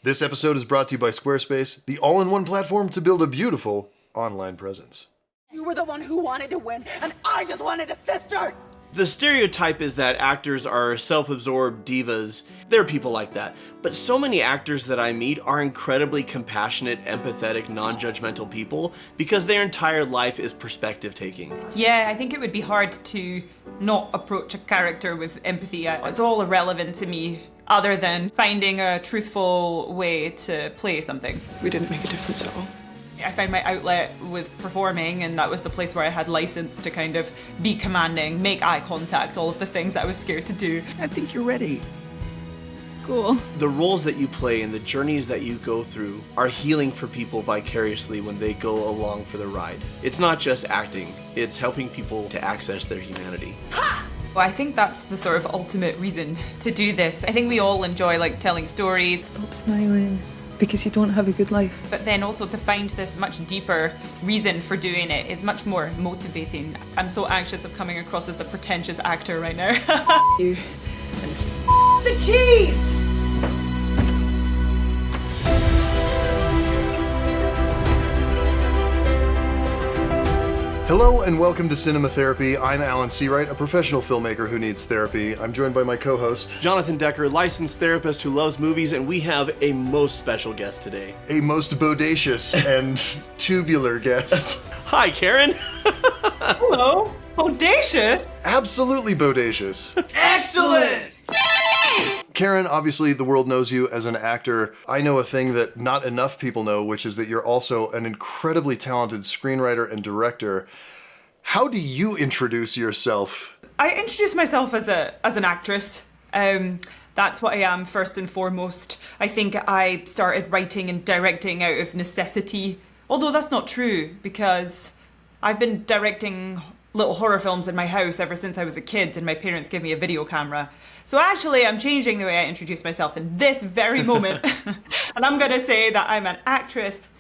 This episode is brought to you by Squarespace, the all-in-one platform to build a beautiful online presence. You were the one who wanted to win, and I just wanted a sister! The stereotype is that actors are self-absorbed divas. There are people like that. But so many actors that I meet are incredibly compassionate, empathetic, non-judgmental people because their entire life is perspective-taking. Yeah, I think it would be hard to not approach a character with empathy. It's all irrelevant to me, other than finding a truthful way to play something. We didn't make a difference at all. I found my outlet with performing, and that was the place where I had license to kind of be commanding, make eye contact, all of the things that I was scared to do. I think you're ready. Cool. The roles that you play and the journeys that you go through are healing for people vicariously when they go along for the ride. It's not just acting, it's helping people to access their humanity. Well, I think that's the sort of ultimate reason to do this. I think we all enjoy telling stories. Stop smiling, because you don't have a good life. But then also to find this much deeper reason for doing it is much more motivating. I'm so anxious of coming across as a pretentious actor right now. You. The cheese! Hello and welcome to Cinema Therapy. I'm Alan Seawright, a professional filmmaker who needs therapy. I'm joined by my co-host, Jonathan Decker, licensed therapist who loves movies, and we have a most special guest today. a most bodacious and tubular guest. Hi, Karen. Hello. Audacious. Absolutely bodacious. Excellent! Karen, obviously the world knows you as an actor. I know a thing that not enough people know, which is that you're also an incredibly talented screenwriter and director. How do you introduce yourself? I introduce myself as an actress. That's what I am first and foremost. I think I started writing and directing out of necessity, although that's not true because I've been directing little horror films in my house ever since I was a kid, and my parents gave me a video camera. So actually, I'm changing the way I introduce myself in this very moment. And I'm gonna say that I'm an actress /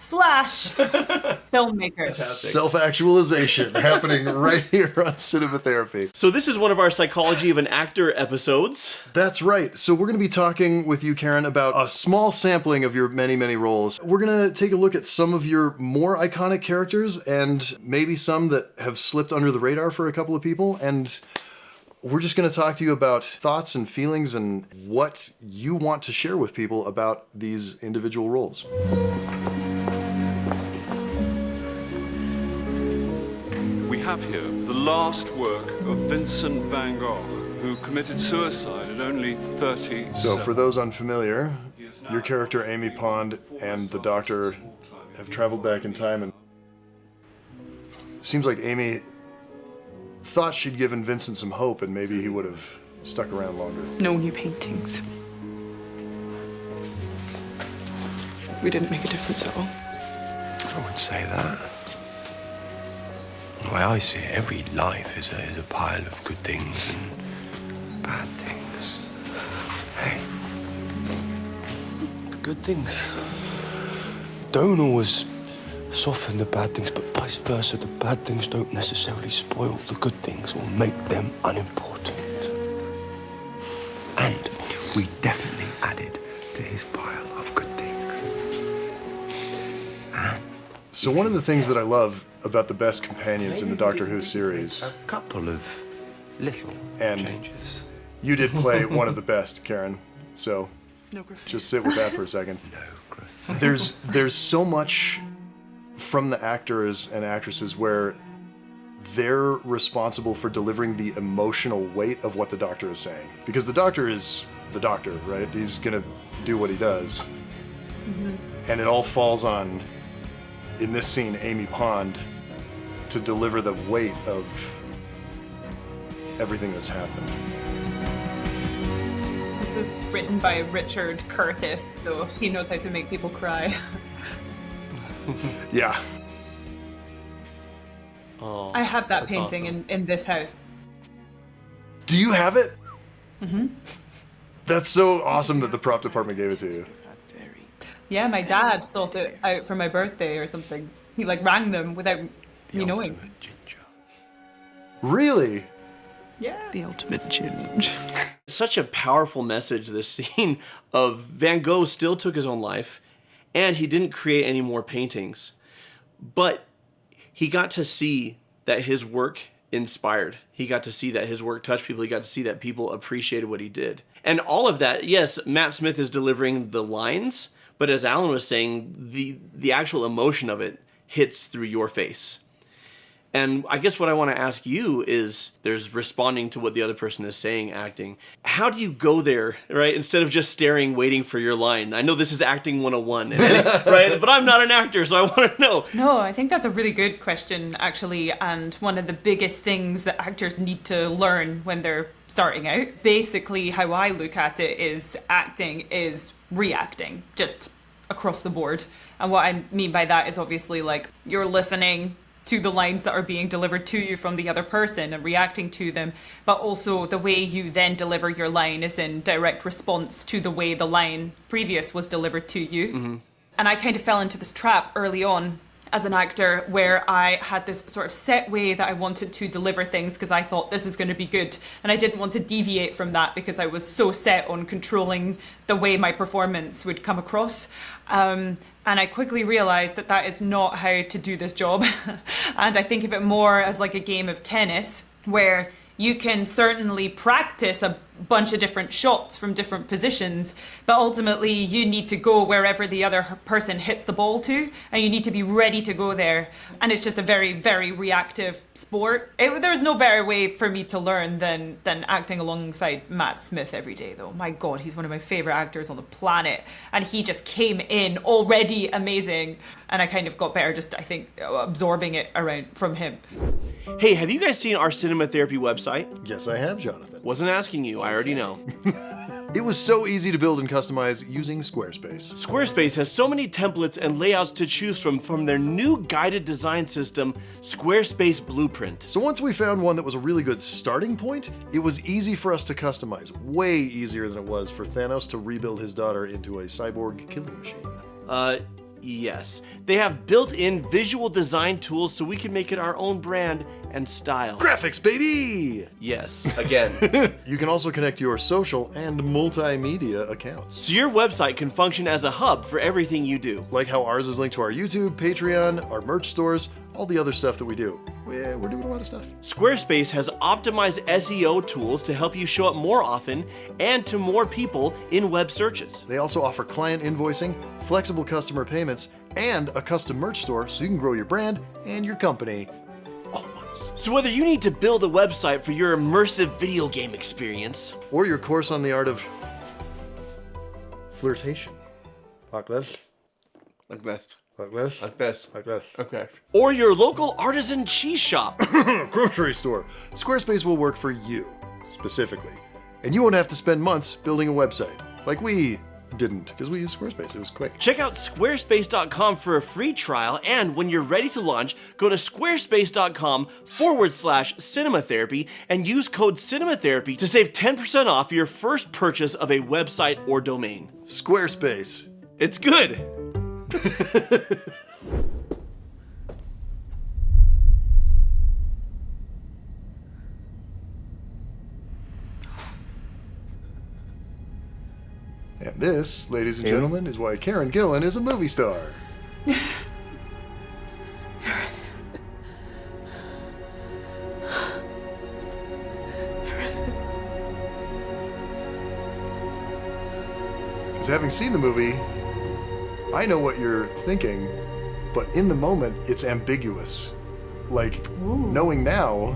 filmmaker. Self-actualization happening right here on Cinema Therapy. So this is one of our Psychology of an Actor episodes. That's right. So we're going to be talking with you, Karen, about a small sampling of your many, many roles. We're going to take a look at some of your more iconic characters and maybe some that have slipped under the radar for a couple of people. And we're just going to talk to you about thoughts and feelings and what you want to share with people about these individual roles. We have here the last work of Vincent van Gogh, who committed suicide at only 30. So for those unfamiliar, your character Amy Pond and the Doctor have traveled back in time, and it seems like Amy thought she'd given Vincent some hope and maybe he would have stuck around longer. No new paintings. We didn't make a difference at all. I wouldn't say that. The way I see it, every life is a pile of good things and bad things. Hey, the good things don't always soften the bad things, but vice versa. The bad things don't necessarily spoil the good things or make them unimportant. And we definitely added to his pile of good things. And So one of the things that I love about the best companions in the Doctor Who series, a couple of little And- changes. you did play one of the best, Karen. So No graffiti. just sit with that for a second. No, Griff. There's so much from the actors and actresses where they're responsible for delivering the emotional weight of what the Doctor is saying. Because the Doctor is the Doctor, right? He's gonna do what he does. And it all falls on, in this scene, Amy Pond to deliver the weight of everything that's happened. This is written by Richard Curtis, so he knows how to make people cry. Yeah. Oh, I have that that's painting awesome. in this house. Do you have it? That's so awesome that the prop department gave it to you. Yeah, my dad sought it out for my birthday or something. He rang them without me knowing. Ultimate ginger. Really? Yeah. The ultimate ginge. Such a powerful message, this scene of Van Gogh still took his own life, and he didn't create any more paintings. But he got to see that his work inspired. He got to see that his work touched people. He got to see that people appreciated what he did. And all of that, yes, Matt Smith is delivering the lines, but as Alan was saying, the actual emotion of it hits through your face. And I guess what I want to ask you is, there's responding to what the other person is saying, acting. How do you go there, right? Instead of just staring, waiting for your line. I know this is acting 101, right? But I'm not an actor, so I want to know. No, I think that's a really good question, actually. And one of the biggest things that actors need to learn when they're starting out. Basically, how I look at it is acting is reacting, just across the board. And what I mean by that is obviously like you're listening to the lines that are being delivered to you from the other person and reacting to them, but also the way you then deliver your line is in direct response to the way the line previous was delivered to you. Mm-hmm. And I kind of fell into this trap early on as an actor where I had this sort of set way that I wanted to deliver things because I thought this is going to be good, and I didn't want to deviate from that because I was so set on controlling the way my performance would come across. And I quickly realized that that is not how to do this job. And I think of it more as like a game of tennis where you can certainly practice a bunch of different shots from different positions, but ultimately you need to go wherever the other person hits the ball to, and you need to be ready to go there. And it's just a very, very reactive sport. There's no better way for me to learn than acting alongside Matt Smith every day, though. My God, he's one of my favorite actors on the planet, and he just came in already amazing, and I kind of got better just, I think, absorbing it around from him. Hey, have you guys seen our Cinema Therapy website? Yes, I have, Jonathan. Wasn't asking you, I already know. It was so easy to build and customize using Squarespace. Squarespace has so many templates and layouts to choose from their new guided design system, Squarespace Blueprint. So once we found one that was a really good starting point, it was easy for us to customize. Way easier than it was for Thanos to rebuild his daughter into a cyborg killing machine. Yes. They have built-in visual design tools so we can make it our own brand and style. Graphics, baby! Yes, again. You can also connect your social and multimedia accounts. So your website can function as a hub for everything you do. Like how ours is linked to our YouTube, Patreon, our merch stores, all the other stuff that we do. We're doing a lot of stuff. Squarespace has optimized SEO tools to help you show up more often and to more people in web searches. They also offer client invoicing, flexible customer payments, and a custom merch store so you can grow your brand and your company all at once. So whether you need to build a website for your immersive video game experience, Or your course on the art of flirtation. Like this, like this, like this, like this, like this. okay, or your local artisan cheese shop, Grocery store. Squarespace will work for you, specifically. And you won't have to spend months building a website. Like we didn't, because we used Squarespace. It was quick. check out squarespace.com for a free trial, and when you're ready to launch, go to squarespace.com/cinematherapy and use code cinematherapy to save 10% off your first purchase of a website or domain. Squarespace. It's good. And this, ladies and gentlemen, is why Karen Gillan is a movie star. There it is. There it is. Because having seen the movie, I know what you're thinking, but in the moment, it's ambiguous. Like, knowing now,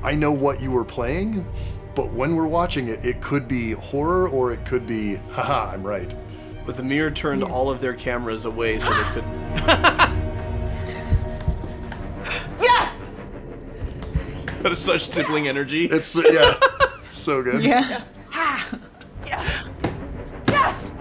I know what you were playing, but when we're watching it, it could be horror or it could be, haha, I'm right. But the mirror turned all of their cameras away so they could. Yes! That is such sibling energy. It's, yeah, so good. Yeah. Yes. Yes. Yes!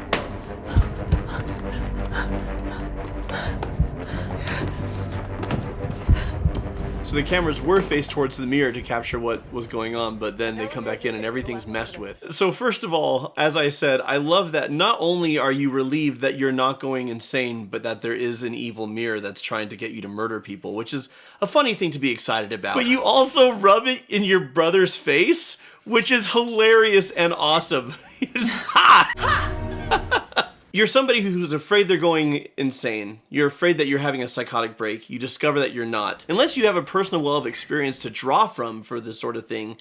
So So the cameras were faced towards the mirror to capture what was going on, but then they come back in and everything's messed with. So first of all, as I said, I love that not only are you relieved that you're not going insane, but that there is an evil mirror that's trying to get you to murder people, which is a funny thing to be excited about. But you also rub it in your brother's face, which is hilarious and awesome. You're somebody who's afraid they're going insane. You're afraid that you're having a psychotic break. You discover that you're not. Unless you have a personal well of experience to draw from for this sort of thing,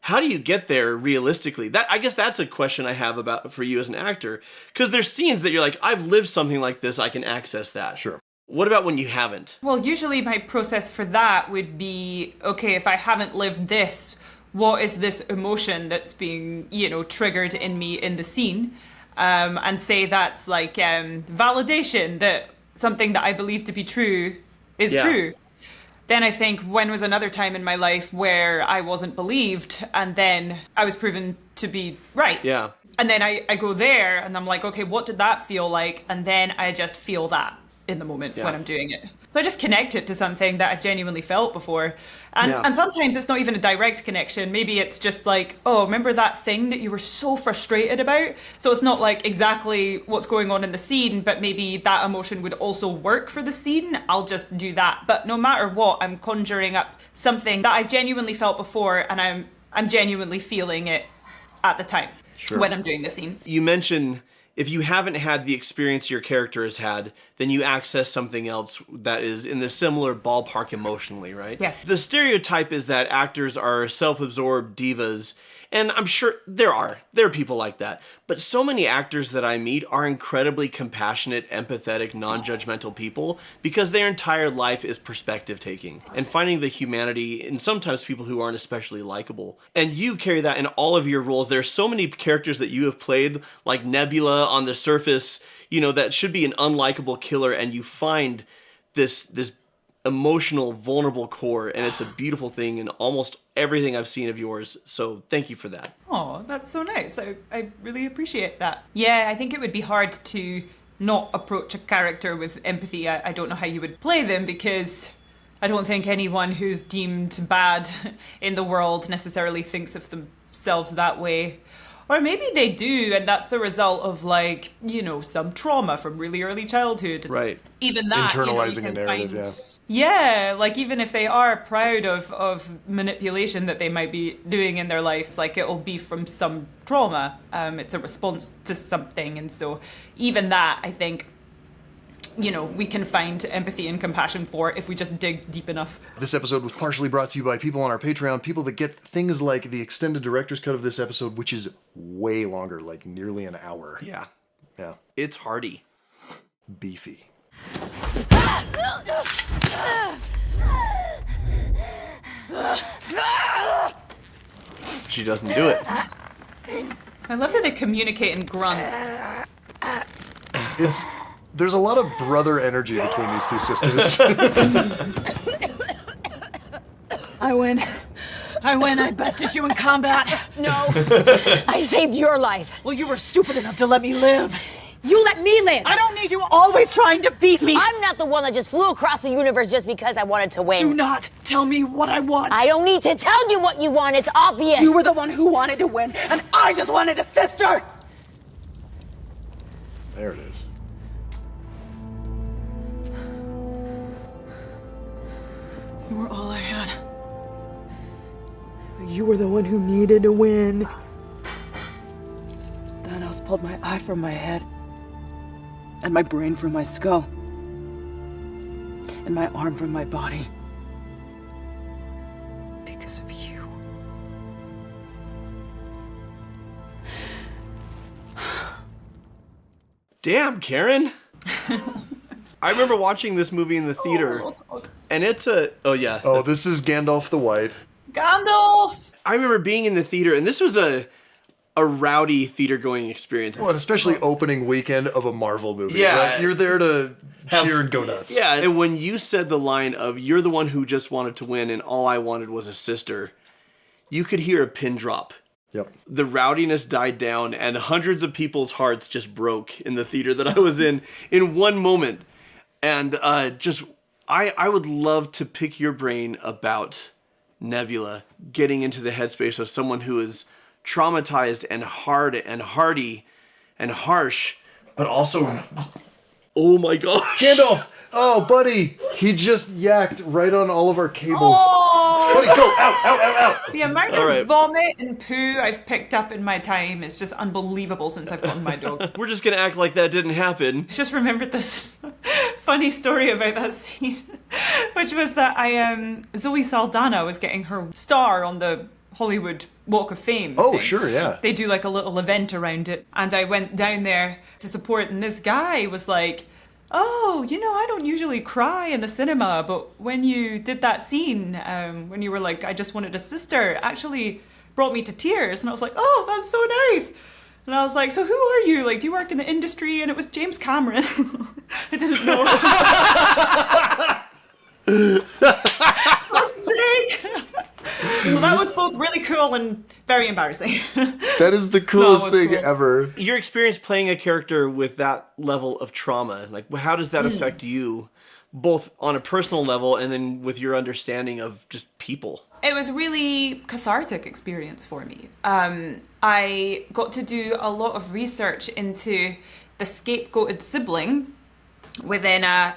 how do you get there realistically? I guess that's a question I have for you as an actor. Because there's scenes that you're like, I've lived something like this, I can access that. Sure. What about when you haven't? Well, usually my process for that would be, okay, if I haven't lived this, what is this emotion that's being, triggered in me in the scene? And say that's like validation that something that I believe to be true is true. Then I think, when was another time in my life where I wasn't believed and then I was proven to be right? Yeah. And then I go there and I'm like, okay, what did that feel like? And then I just feel that in the moment when I'm doing it. So I just connect it to something that I've genuinely felt before. And sometimes it's not even a direct connection. Maybe it's just like, oh, remember that thing that you were so frustrated about? So it's not like exactly what's going on in the scene, but maybe that emotion would also work for the scene. I'll just do that. But no matter what, I'm conjuring up something that I've genuinely felt before, and I'm genuinely feeling it at the time when I'm doing the scene. You mentioned if you haven't had the experience your character has had, then you access something else that is in the similar ballpark emotionally, right? Yeah. The stereotype is that actors are self-absorbed divas, and I'm sure there are people like that. But so many actors that I meet are incredibly compassionate, empathetic, non-judgmental people because their entire life is perspective taking and finding the humanity in sometimes people who aren't especially likable. And you carry that in all of your roles. There are so many characters that you have played, like Nebula on the surface, that should be an unlikable killer, and you find this emotional, vulnerable core, and it's a beautiful thing in almost everything I've seen of yours. So thank you for that. Oh, that's so nice. I really appreciate that. Yeah, I think it would be hard to not approach a character with empathy. I don't know how you would play them, because I don't think anyone who's deemed bad in the world necessarily thinks of themselves that way. Or maybe they do, and that's the result of, some trauma from really early childhood. Right. Even that, Internalizing you can a narrative, find... Yeah, even if they are proud of manipulation that they might be doing in their lives, it'll be from some trauma. It's a response to something, and so even that, I think, we can find empathy and compassion for if we just dig deep enough. This episode was partially brought to you by people on our Patreon, people that get things like the extended director's cut of this episode, which is way longer, nearly an hour. Yeah. Yeah. It's hearty. Beefy. She doesn't do it. I love that they communicate in grunts. There's a lot of brother energy between these two sisters. I win. I bested you in combat. No, I saved your life. Well, you were stupid enough to let me live. You let me live. I don't need you always trying to beat me. I'm not the one that just flew across the universe just because I wanted to win. Do not tell me what I want. I don't need to tell you what you want. It's obvious. You were the one who wanted to win, and I just wanted a sister. There it is. You were all I had. You were the one who needed to win. Thanos pulled my eye from my head, and my brain from my skull, and my arm from my body. Because of you. Damn, Karen. I remember watching this movie in the theater, and it's Oh, this is Gandalf the White. Gandalf! I remember being in the theater, and this was a rowdy theater-going experience. Well, and especially opening weekend of a Marvel movie. Yeah. Right? You're there to cheer and go nuts. Yeah, and when you said the line of, you're the one who just wanted to win, and all I wanted was a sister, you could hear a pin drop. Yep. The rowdiness died down, and hundreds of people's hearts just broke in the theater that I was in one moment. And just I would love to pick your brain about Nebula getting into the headspace of someone who is traumatized and hard and hardy and harsh, but also, oh my gosh. Gandalf! Oh, buddy! He just yacked right on all of our cables. Oh! Buddy, go! Out, out, out, out! The amount All of right. vomit and poo I've picked up in my time is just unbelievable since I've gotten my dog. We're just gonna act like that didn't happen. I just remembered this funny story about that scene, which was that Zoe Saldana was getting her star on the Hollywood Walk of Fame. Oh, thing. sure, yeah. They do like a little event around it, and I went down there to support, and this guy was like, oh, I don't usually cry in the cinema, but when you did that scene, when you were like, I just wanted a sister, it actually brought me to tears. And I was like, oh, that's so nice. And I was like, so who are you? Like, do you work in the industry? And it was James Cameron. I didn't know. God's sake. So that was both really cool and very embarrassing. That is the coolest No, it was thing cool. ever. Your experience playing a character with that level of trauma, like how does that affect you, both on a personal level and then with your understanding of just people? It was a really cathartic experience for me. I got to do a lot of research into the scapegoated sibling within a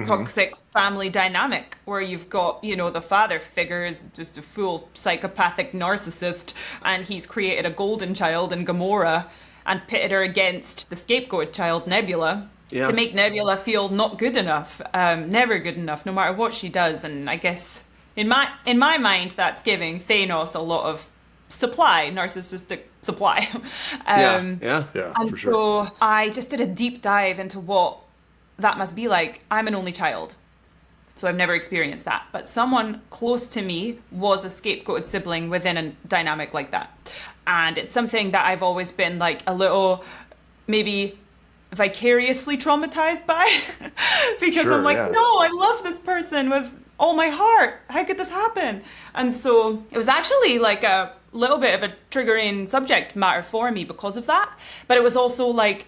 toxic family dynamic where you've got, the father figure is just a full psychopathic narcissist, and he's created a golden child in Gamora and pitted her against the scapegoat child, Nebula, Yeah. to make Nebula feel not good enough, never good enough, no matter what she does. And I guess in my mind, that's giving Thanos a lot of supply, narcissistic supply. Yeah, And for so sure. I just did a deep dive into what that must be like. I'm an only child, so I've never experienced that. But someone close to me was a scapegoated sibling within a dynamic like that. And it's something that I've always been like a little, maybe vicariously traumatized by. Because Sure, I'm like, yeah. no, I love this person with all my heart. How could this happen? And so it was actually like a little bit of a triggering subject matter for me because of that. But it was also like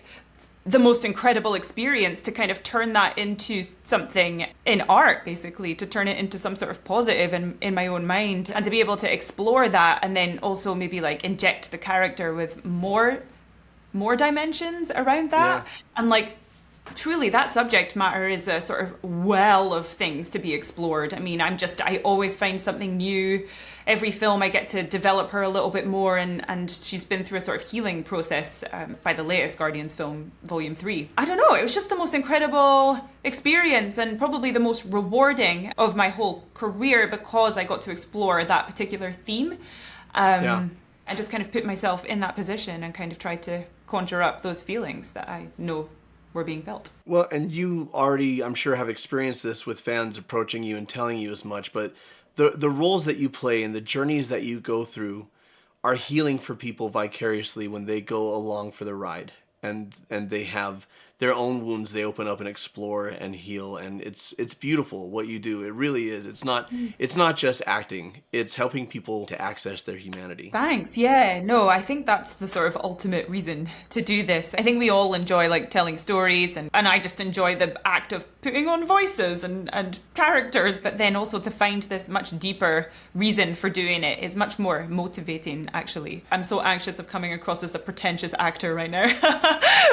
the most incredible experience to kind of turn that into something in art, basically, to turn it into some sort of positive in my own mind, and to be able to explore that and then also maybe like inject the character with more dimensions around that. Yeah. And like, truly, that subject matter is a sort of well of things to be explored. I mean, I always find something new. Every film I get to develop her a little bit more, and she's been through a sort of healing process by the latest Guardians film, Volume 3. I don't know, it was just the most incredible experience and probably the most rewarding of my whole career because I got to explore that particular theme. And just kind of put myself in that position and kind of try to conjure up those feelings that I know were being felt. Well, and you already, I'm sure, have experienced this with fans approaching you and telling you as much, but the roles that you play and the journeys that you go through are healing for people vicariously when they go along for the ride. And they have their own wounds they open up and explore and heal, and it's beautiful what you do. It really is. It's not just acting, it's helping people to access their humanity. Thanks. Yeah, no, I think that's the sort of ultimate reason to do this. I think we all enjoy like telling stories, and I just enjoy the act of putting on voices and characters, but then also to find this much deeper reason for doing it is much more motivating, actually. I'm so anxious of coming across as a pretentious actor right now.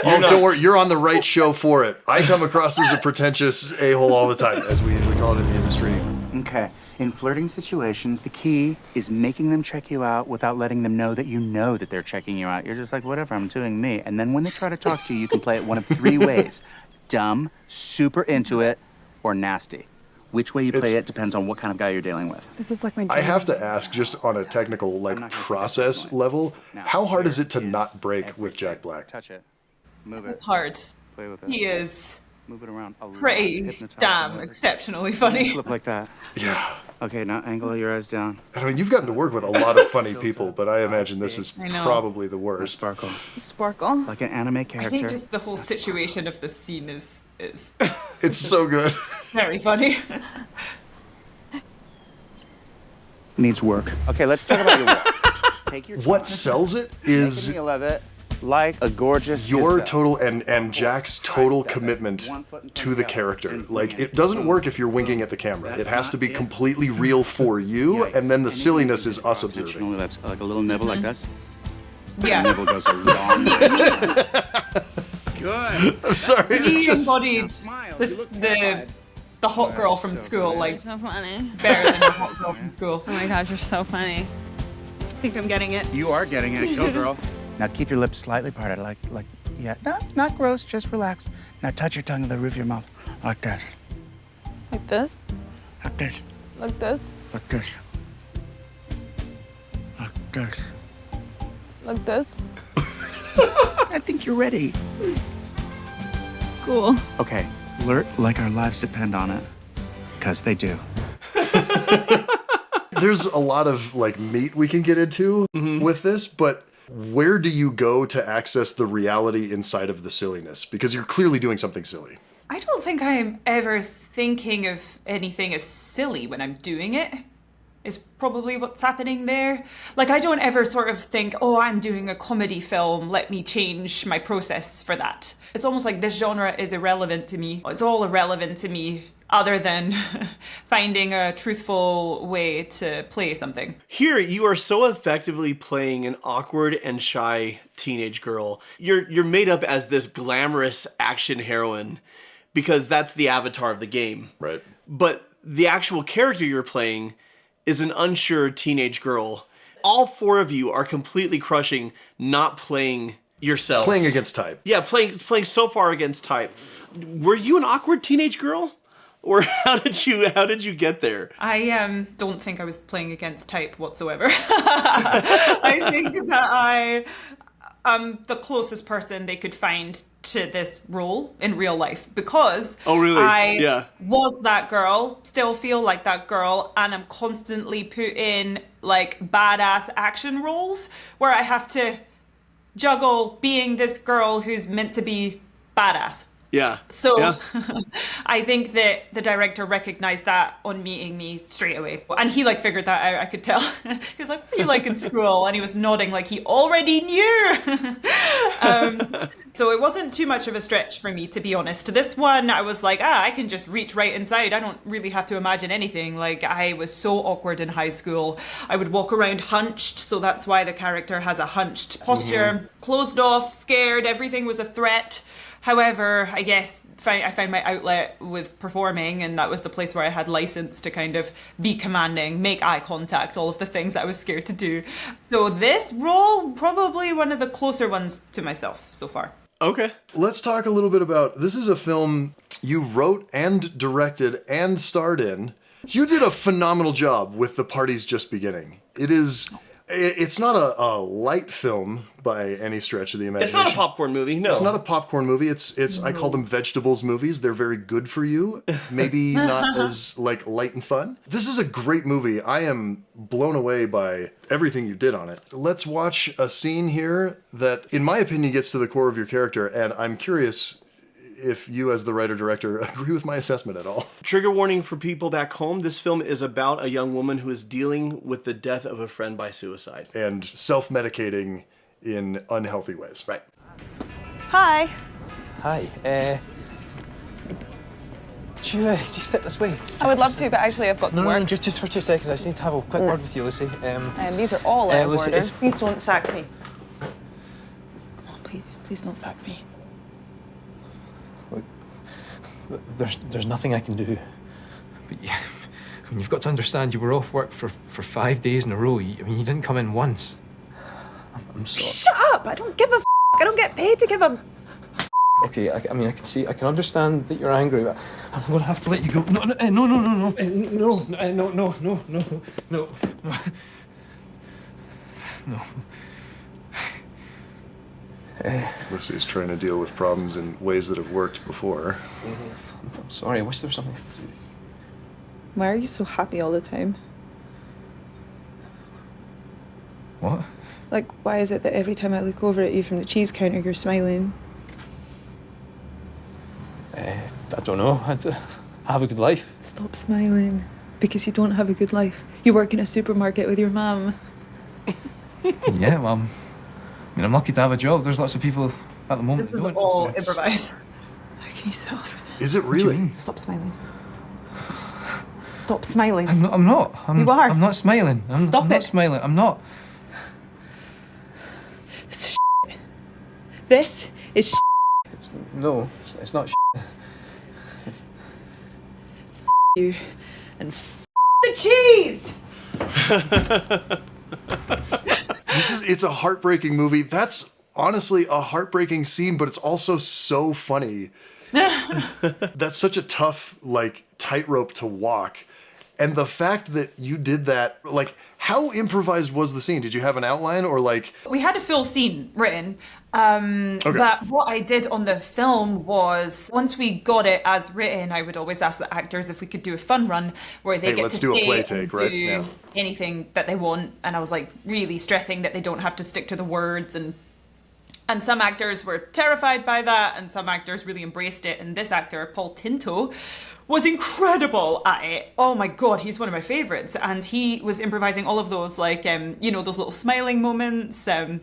Oh, don't worry, you're on the right show for it. I come across as a pretentious a-hole all the time, as we usually call it in the industry. Okay. In flirting situations, the key is making them check you out without letting them know that they're checking you out. You're just like, whatever, I'm doing me. And then when they try to talk to you, you can play it one of three ways. Dumb, super into it, or nasty. Which way you play it depends on what kind of guy you're dealing with. This is like my I have to ask, just on a technical, process level, how hard is it to not break with Jack Black? Touch it. Move it. It's hard. Play with it. He is Move it around a lot. pretty Hypnotize damn them. exceptionally funny. Flip like that. Yeah. Okay, now angle your eyes down. I mean, you've gotten to work with a lot of funny people, but I imagine this is I know. probably the worst. Sparkle. Sparkle. Like an anime I character. think just the whole situation of this scene is It's so good. very funny. Needs work. Okay, let's talk about your work. Take your time. What sells it Making is me love it. like a gorgeous Your gazelle. total and Jack's total commitment to the character. Like, it doesn't work if you're winking at the camera. It has to be completely real for you, and then the silliness is us observing. Lips, like a little nibble like this. Yeah. Nibble goes a long way. Good. I'm sorry. He it's just- embodied Smile. this, You look the terrified. the hot Oh, girl so from school, good. like So funny. better than the hot girl from school. Oh my god, you're so funny. I think I'm getting it. You are getting it. Go, girl. Now keep your lips slightly parted, like, yeah. No, not gross. Just relax. Now touch your tongue to the roof of your mouth, like this, Like this? like this, Like this? like this, like this. Like this? I think you're ready. Cool. Okay, flirt like our lives depend on it, because they do. There's a lot of like meat we can get into with this, but where do you go to access the reality inside of the silliness? Because you're clearly doing something silly. I don't think I'm ever thinking of anything as silly when I'm doing it. Is probably what's happening there. Like, I don't ever sort of think, oh, I'm doing a comedy film, let me change my process for that. It's almost like this genre is irrelevant to me. It's all irrelevant to me other than finding a truthful way to play something. Here, you are so effectively playing an awkward and shy teenage girl. You're made up as this glamorous action heroine because that's the avatar of the game. Right. But the actual character you're playing is an unsure teenage girl. All four of you are completely crushing not playing yourselves. Playing against type. Yeah, playing so far against type. Were you an awkward teenage girl? Or how did you get there? I don't think I was playing against type whatsoever. I think that I am the closest person they could find to this role in real life because Oh, really? I Yeah. was that girl, still feel like that girl, and I'm constantly put in like badass action roles where I have to juggle being this girl who's meant to be badass. Yeah. So Yeah. I think that the director recognized that on meeting me straight away. And he like figured that out, I could tell. He was like, what are you like in school? And he was nodding like he already knew. So it wasn't too much of a stretch for me, to be honest. This one, I was like, I can just reach right inside. I don't really have to imagine anything. Like, I was so awkward in high school. I would walk around hunched, so that's why the character has a hunched posture. Closed off, scared, everything was a threat. However, I guess I found my outlet with performing, and that was the place where I had license to kind of be commanding, make eye contact, all of the things that I was scared to do. So this role, probably one of the closer ones to myself so far. Okay. Let's talk a little bit about, this is a film you wrote and directed and starred in. You did a phenomenal job with The Party's Just Beginning. It's not a light film by any stretch of the imagination. It's not a popcorn movie, no. It's not a popcorn movie. It's I call them vegetables movies. They're very good for you. Maybe not as like light and fun. This is a great movie. I am blown away by everything you did on it. Let's watch a scene here that, in my opinion, gets to the core of your character, and I'm curious if you, as the writer-director, agree with my assessment at all. Trigger warning for people back home. This film is about a young woman who is dealing with the death of a friend by suicide. And self-medicating in unhealthy ways. Right. Hi. Hi. Could you step this way? I would love to, but actually I've got to work. No, just for 2 seconds. I just need to have a quick word with you, Lucy. These are all out of Lucy, order. it's- Please don't sack me. Come on, please don't sack me. There's nothing I can do. But I mean, you've got to understand, you were off work for 5 days in a row. You didn't come in once. I'm sorry. Shut up! I don't give a f***. I don't get paid to give a... Okay, I can understand that you're angry, but I'm gonna have to let you go. No. Lucy's trying to deal with problems in ways that have worked before. I'm sorry, I wish there was something. Why are you so happy all the time? What? Like, why is it that every time I look over at you from the cheese counter, you're smiling? I don't know. I have a good life. Stop smiling. Because you don't have a good life. You work in a supermarket with your mum. Yeah, well, I mean, I'm lucky to have a job. There's lots of people at the moment. This that is don't. all It's- improvised. How can you settle for this? Is it What do you really? mean? Stop smiling. Stop smiling. I'm not. You are. I'm not smiling. Stop I'm not it. smiling. I'm not. This is shit. This is shit. No, it's not. It's You and the cheese. It's a heartbreaking movie. That's honestly a heartbreaking scene, but it's also so funny. That's such a tough, like, tightrope to walk. And the fact that you did that, like, how improvised was the scene? Did you have an outline or like? We had a full scene written, Okay. but what I did on the film was, once we got it as written, I would always ask the actors if we could do a fun run where they Hey, get let's to do a say play and take, right? do Yeah. anything that they want. And I was like really stressing that they don't have to stick to the words, and some actors were terrified by that, and some actors really embraced it. And this actor, Paul Tinto, was incredible at it. Oh my god, he's one of my favorites. And he was improvising all of those, like, those little smiling moments. And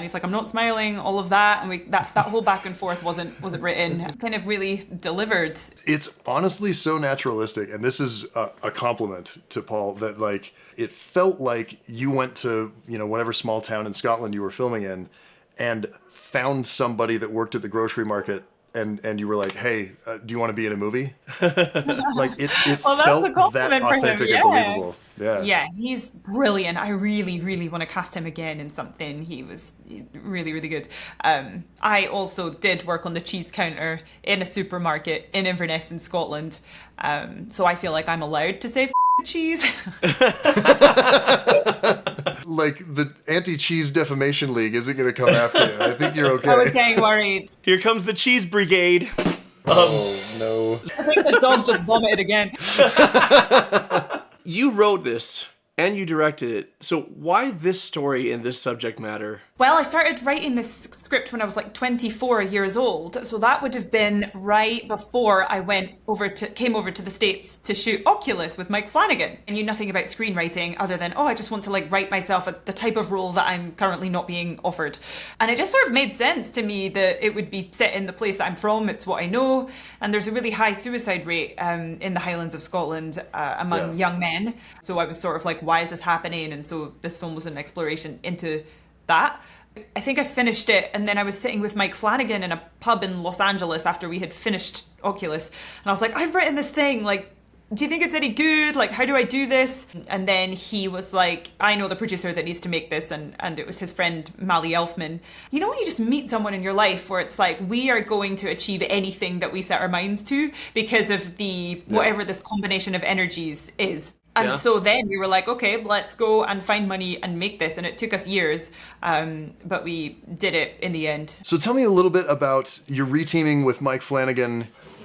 he's like, I'm not smiling, all of that. And that whole back and forth wasn't written. Kind of really delivered. It's honestly so naturalistic, and this is a compliment to Paul, that like it felt like you went to, you know, whatever small town in Scotland you were filming in, and found somebody that worked at the grocery market, and you were like, hey, do you want to be in a movie? Like it Well, that's a felt that compliment for him, authentic yeah. and believable. Yeah. Yeah, he's brilliant. I really, really want to cast him again in something. He was really, really good. I also did work on the cheese counter in a supermarket in Inverness in Scotland. So I feel like I'm allowed to say cheese. Like the anti-cheese defamation league isn't going to come after you. I think you're okay. I was getting worried. Here comes the cheese brigade. Oh no. I think the dog just vomited again. You wrote this and you directed it. So why this story and this subject matter? Well, I started writing this script when I was like 24 years old. So that would have been right before I came over to the States to shoot Oculus with Mike Flanagan. I knew nothing about screenwriting other than, I just want to like write myself the type of role that I'm currently not being offered. And it just sort of made sense to me that it would be set in the place that I'm from. It's what I know. And there's a really high suicide rate in the Highlands of Scotland among young men. So I was sort of like, why is this happening? And so this film was an exploration into that. I think I finished it, and then I was sitting with Mike Flanagan in a pub in Los Angeles after we had finished Oculus, and I was like, I've written this thing, like, do you think it's any good? Like, how do I do this? And then he was like, I know the producer that needs to make this, and it was his friend Mally Elfman. You know when you just meet someone in your life where it's like, we are going to achieve anything that we set our minds to because of whatever this combination of energies is. And so then we were like, okay, let's go and find money and make this. And it took us years, but we did it in the end. So tell me a little bit about your reteaming with Mike Flanagan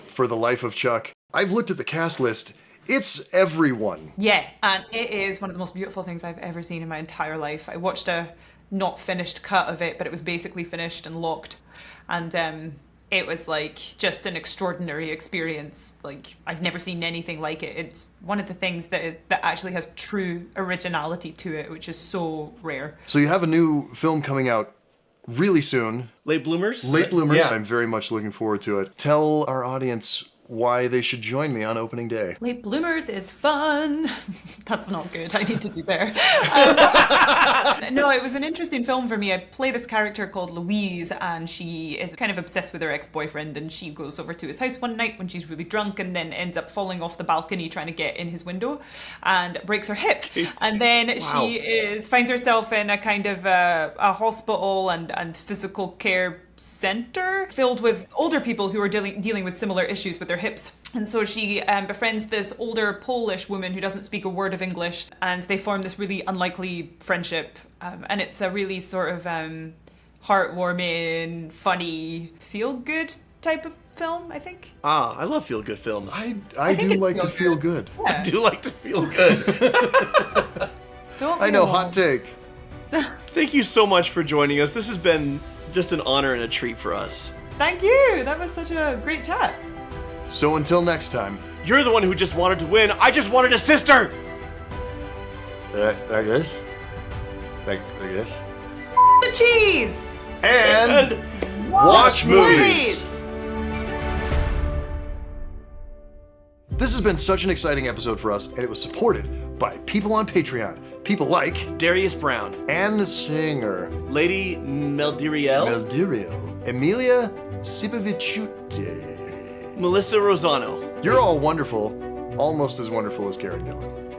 for The Life of Chuck. I've looked at the cast list. It's everyone. Yeah, and it is one of the most beautiful things I've ever seen in my entire life. I watched a not finished cut of it, but it was basically finished and locked. And it was like just an extraordinary experience. Like, I've never seen anything like it. It's one of the things that actually has true originality to it, which is so rare. So you have a new film coming out really soon. Late Bloomers? Late Bloomers. Yeah. I'm very much looking forward to it. Tell our audience why they should join me on opening day. Late Bloomers is fun. That's not good. I need to do better. No, it was an interesting film for me. I play this character called Louise, and she is kind of obsessed with her ex-boyfriend, and she goes over to his house one night when she's really drunk and then ends up falling off the balcony trying to get in his window and breaks her hip. And then she finds herself in a kind of a hospital and physical care center filled with older people who are dealing with similar issues with their hips. And so she befriends this older Polish woman who doesn't speak a word of English, and they form this really unlikely friendship. And it's a really sort of heartwarming, funny, feel-good type of film, I think. I love feel-good films. I do like to feel good. I do like to feel good. Don't I know, we all? hot take. Thank you so much for joining us. This has been just an honor and a treat for us. Thank you. That was such a great chat. So until next time. You're the one who just wanted to win. I just wanted a sister. Like this? Like this? The the cheese! And watch movies. This has been such an exciting episode for us, and it was supported by people on Patreon. People like Darius Brown, Anne Singer, Lady Meldiriel, Emilia Sipovichute, Melissa Rosano. You're all wonderful, almost as wonderful as Karen Gillan.